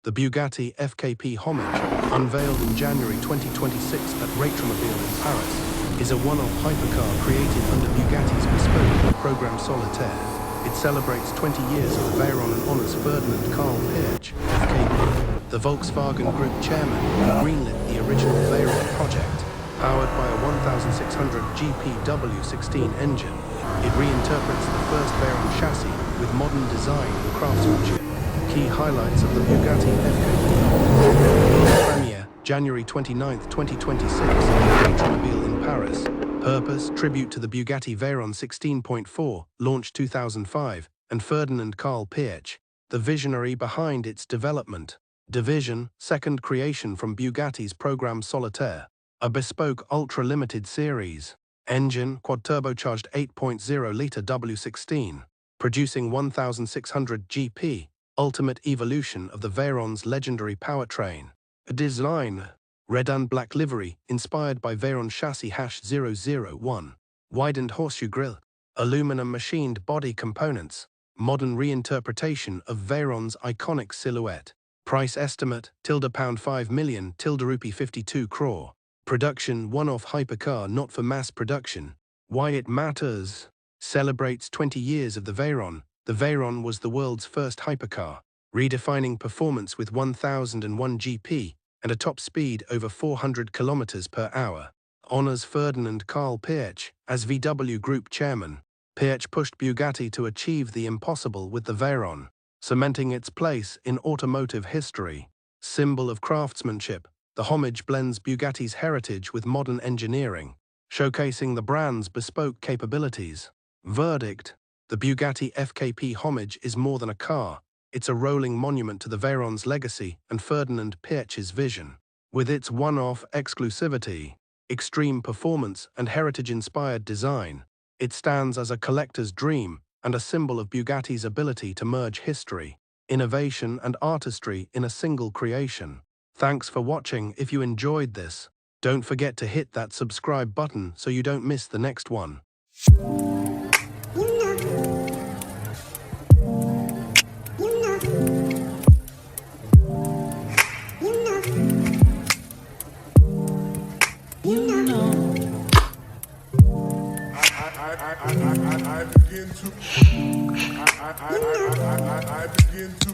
The Bugatti F.K.P. Hommage, unveiled in January 2026 at Rétromobile in Paris, is a one-off hypercar created under Bugatti's bespoke program Solitaire. It celebrates 20 years of the Veyron and honors Ferdinand Karl Piëch, F.K.P., the Volkswagen Group chairman, who greenlit the original Veyron project. Powered by a 1600 GP W16 engine, it reinterprets the first Veyron chassis with modern design and craftsmanship. Key highlights of the Bugatti F.K.P. Premiere, January 29, 2026, Rétromobile in Paris. Purpose, tribute to the Bugatti Veyron 16.4, launched 2005, and Ferdinand Karl Piëch, the visionary behind its development. Division, second creation from Bugatti's program Solitaire, a bespoke ultra-limited series. Engine, quad-turbocharged 8.0-litre W16, producing 1600 GP. Ultimate evolution of the Veyron's legendary powertrain. A design, red and black livery, inspired by Veyron chassis #001. Widened horseshoe grille. Aluminum machined body components. Modern reinterpretation of Veyron's iconic silhouette. Price estimate, £5 million, Rupee 52 crore. Production one-off hypercar not for mass production. Why it matters. Celebrates 20 years of the Veyron. The Veyron was the world's first hypercar, redefining performance with 1001 GP and a top speed over 400 km per hour. Honors Ferdinand Karl Piëch as VW Group chairman. Piëch pushed Bugatti to achieve the impossible with the Veyron, cementing its place in automotive history. Symbol of craftsmanship, the Hommage blends Bugatti's heritage with modern engineering, showcasing the brand's bespoke capabilities. Verdict: the Bugatti F.K.P. Hommage is more than a car, it's a rolling monument to the Veyron's legacy and Ferdinand Piëch's vision. With its one-off exclusivity, extreme performance and heritage-inspired design, it stands as a collector's dream and a symbol of Bugatti's ability to merge history, innovation and artistry in a single creation. Thanks for watching. If you enjoyed this, don't forget to hit that subscribe button so you don't miss the next one. I begin to